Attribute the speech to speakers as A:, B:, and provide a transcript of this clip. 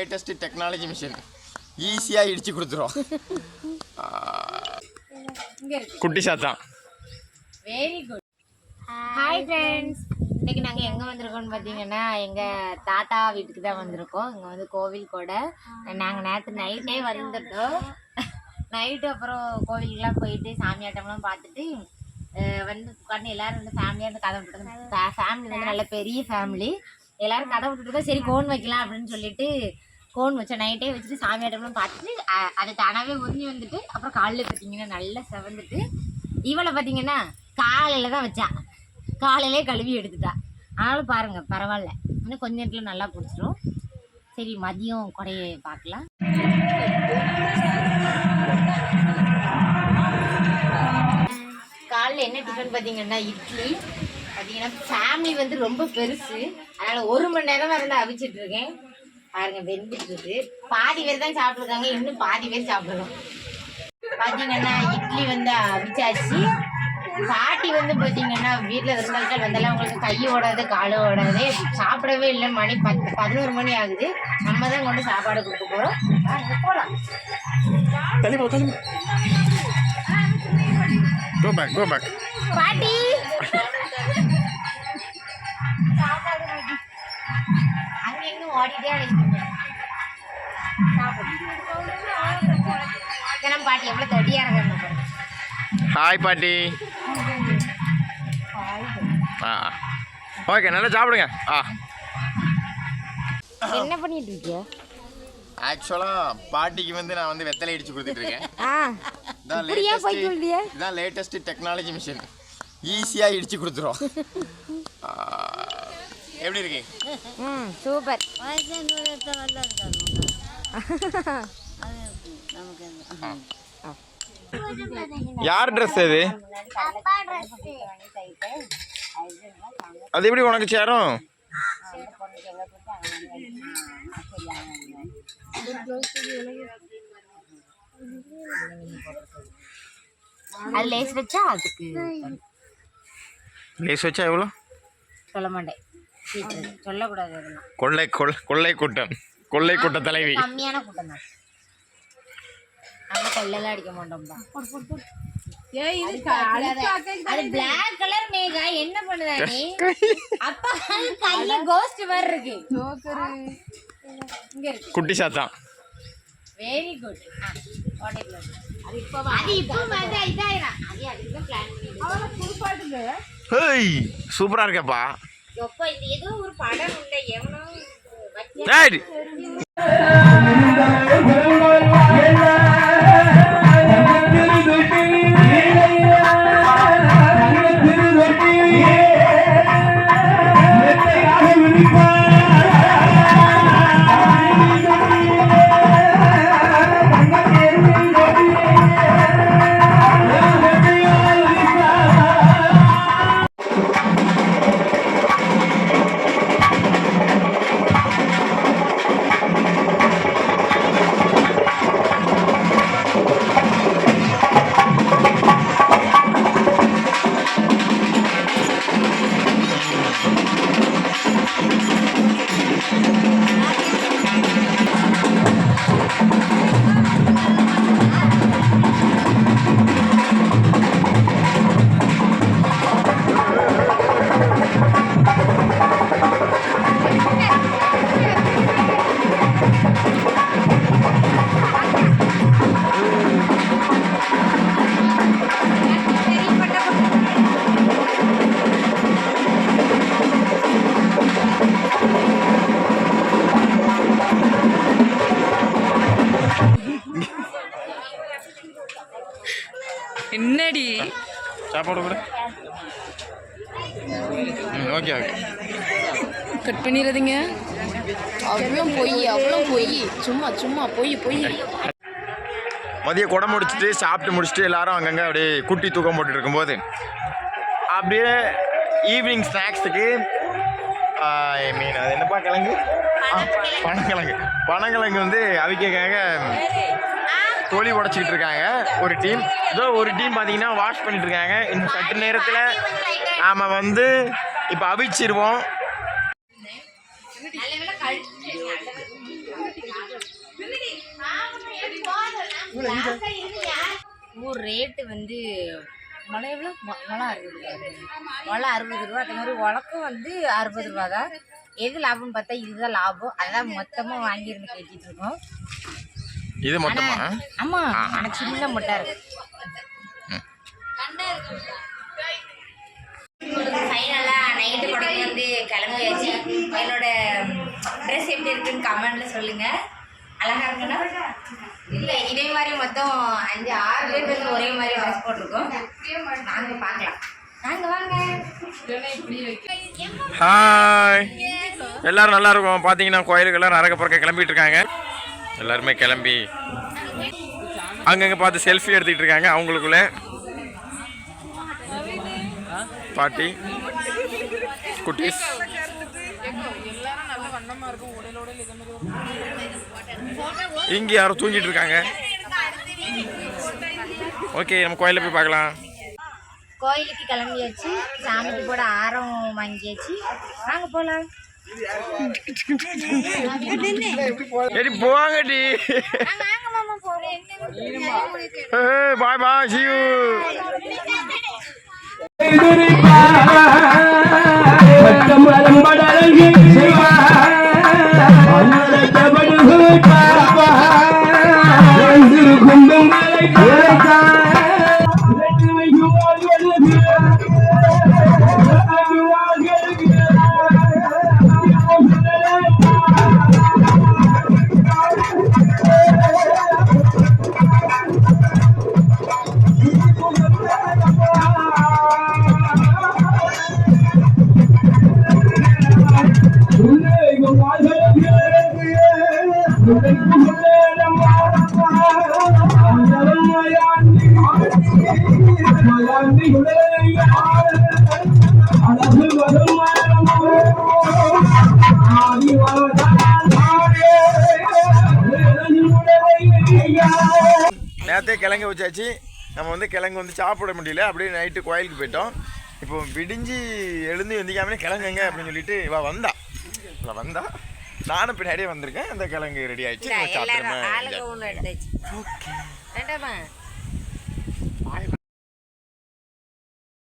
A: Latest technology machine ஈஸியாக இடிச்சு கொடுத்துரும். குட்டி சாத்தா
B: வெரி குட். ஹாய் ஃப்ரெண்ட்ஸ், இன்றைக்கி நாங்கள் எங்கே வந்திருக்கோம்னு பார்த்தீங்கன்னா எங்கள் தாத்தா வீட்டுக்கு தான் வந்திருக்கோம். இங்கே வந்து கோவில் கூட நாங்கள் நேற்று நைட்டே வந்துட்டோம். நைட்டு அப்புறம் கோவிலுக்கெலாம் போயிட்டு சாமியாட்டம்லாம் பார்த்துட்டு வந்து உட்காந்து எல்லோரும் வந்து ஃபேமிலியாக இருந்து கதை விட்டுருக்கோம். ஃபேமிலி வந்து நல்ல பெரிய ஃபேமிலி, எல்லோரும் கதை விட்டுருக்கோம். சரி கோன் வைக்கலாம் அப்படின்னு சொல்லிட்டு கோன் வச்சோம். நைட்டே வச்சுட்டு சாமியாட்டம்லாம் பார்த்துட்டு அது தானாகவே உறிஞ்சி வந்துட்டு அப்புறம் காலையில் பார்த்தீங்கன்னா நல்லா செவந்துட்டு இவளை பார்த்தீங்கன்னா காலையில் தான் வச்சா, காலையிலே கழுவி எடுத்துட்டா. ஆனாலும் பாருங்கள் பரவாயில்ல, இன்னும் கொஞ்ச நேரத்தில் நல்லா பிடிச்சிரும். சரி மதியம் கொடையை பார்க்கலாம். காலையில் என்ன டிஃபன் பார்த்தீங்கன்னா இட்லி. பார்த்தீங்கன்னா ஃபேமிலி வந்து ரொம்ப பெருசு, அதனால் 1 மணி நேரம் இருந்து அவிச்சிட்டு இருக்கேன். பாருங்க வெந்துட்டு இருக்கு. பாதி பேர் தான் சாப்பிட்ருக்காங்க, இன்னும் பாதி பேர் சாப்பிட்றோம். பார்த்தீங்கன்னா இட்லி வந்து அவிச்சாச்சு. பாட்டி வந்து பார்த்தீங்கன்னா வீட்டில் விருந்தாட்கள் வந்தாலும் அவங்களுக்கு கை ஓடாது காலு ஓடாது, சாப்பிடவே இல்லை. மணி 11 மணி ஆகுது. நம்ம தான் கொண்டு சாப்பாடு கொடுக்க போகிறோம். போகலாம். பாட்டி அங்கே எங்கும் ஓடிட்டே அழைச்சிங்க. நம்ம பாட்டி எவ்வளோ தடியாக இருக்காங்க.
A: ஹாய் பாட்டி. ஓகே, நல்லா சாப்பிடுங்க.
B: என்ன பண்ணிட்டு இருக்கிய?
A: ஆக்சுவலாக பாட்டிக்கு வந்து நான் வந்து வெத்தலை அடிச்சு கொடுத்துட்டு இருக்கேன். இதான் லேட்டஸ்ட் டெக்னாலஜி மிஷின் ஈஸியாக இடிச்சு கொடுத்துரும். எப்படி இருக்கு?
B: சூப்பர்.
A: யார் ட்ரெஸ் அது? அது எப்படி உனக்கு சேரும்?
B: அது லேஸ் வச்சா அதுக்கு
A: லேஸ் வச்சா எவ்வளோ
B: சொல்ல மாட்டேன், சொல்லக்கூடாது. அதெல்லாம்
A: கொள்ளை கூட்டம், கொள்ளை கூட்ட தலைவி.
B: கம்மியான கூட்டம் தான், கொள்ளைலாம் அடிக்க மாட்டோம்பா. அது பிளாக் கலர் மேகா என்ன பண்ணுதா நீ? அப்பா கையில கோஸ்ட் மாதிரி இருக்கு. இங்க இருக்கு
A: குட்டி சாத்தா.
B: Very good. அது இப்போ வந்து இதாயிரா. அதுக்கு தான் பிளான் பண்ணிட்டு.
A: ஹேய் சூப்பரா இருக்கேப்பா.
B: எப்போ இது ஏதோ ஒரு படம் உள்ள எவனோ
C: என்னடி
A: சாப்பாடு கூட. ஓகே ஓகே,
C: கட் பண்ணிடுறதுங்க. அவ்வளோ பொய் சும்மா சும்மா பொய்.
A: மதியம் குடம் முடிச்சுட்டு சாப்பிட்டு முடிச்சுட்டு எல்லாரும் அங்கங்கே அப்படியே குட்டி தூக்கம் போட்டுட்டு இருக்கும்போது அப்படியே ஈவினிங் ஸ்நாக்ஸுக்கு மீன் அது என்னப்பா கிழங்கு, பனங்கிழங்கு வந்து அவிக்காக தோழி உடச்சிக்கிட்டு இருக்காங்க ஒரு டீம். இதோ ஒரு டீம் பார்த்தீங்கன்னா வாஷ் பண்ணிட்டு இருக்காங்க. இன்னும் சற்று நேரத்தில் நாம் வந்து இப்போ அவிச்சிருவோம்.
B: ஊர் ரேட்டு வந்து முளை எவ்வளோ முளை 60 முளை 60 ரூபா. அதே மாதிரி உலக்கம் வந்து 60 ரூபா தான். எது லாபம்னு பார்த்தா இதுதான் லாபம். அதான் மொத்தமாக வாங்கியிருந்து கேட்டிட்டு இருக்கோம்.
A: இது மொத்தமா?
B: ஆமா, ஆனால் சின்ன முட்டை இருக்கு. ஃபைனலாக நைட்டு படம் வந்து கிளம்பியாச்சு. என்னோட ட்ரெஸ் எப்படி இருக்குன்னு கமெண்ட்ல சொல்லுங்க. அழகா இருக்குன்னா இல்லை, இதே மாதிரி மொத்தம் 5-6 பேர் வந்து ஒரே மாதிரி ட்ரெஸ் போட்டிருக்கோம். நாங்கள் பார்க்கலாம். நாங்கள் வாங்க.
A: ஹாய், எல்லாரும் நல்லா இருக்கும். பார்த்தீங்கன்னா கோயிலுக்கெல்லாம் நரக பிறக்க கிளம்பிட்டு இருக்காங்க. எல்லாருமே கிளம்பி அங்கங்கே பார்த்து செல்ஃபி எடுத்துக்கிட்டு இருக்காங்க. அவங்களுக்குள்ள பாட்டி குட்டீஸ் இங்கே யாரும் தூங்கிட்டு இருக்காங்க. ஓகே, நம்ம கோயிலில் போய் பார்க்கலாம்.
B: கோயிலுக்கு கிளம்பியாச்சு. சாமிக்கு கூட ஆரம் வாங்கியாச்சு. வாங்க போகலாம்.
A: எடி போங்கடி. Bye bye, see you. நேற்றே கிழங்கு வச்சாச்சு. நம்ம வந்து கிழங்கு வந்து சாப்பிட முடியல. அப்படியே நைட்டு கோயிலுக்கு போயிட்டோம். இப்போ விடிஞ்சு எழுந்து எந்திக்காமலே கிழங்குங்க அப்படின்னு சொல்லிட்டு இவள் வந்தா நானும் பின்னாடியே வந்திருக்கேன். அந்த கிழங்கு ரெடி ஆயிடுச்சு.
B: ஒன்று எடுத்தாச்சு.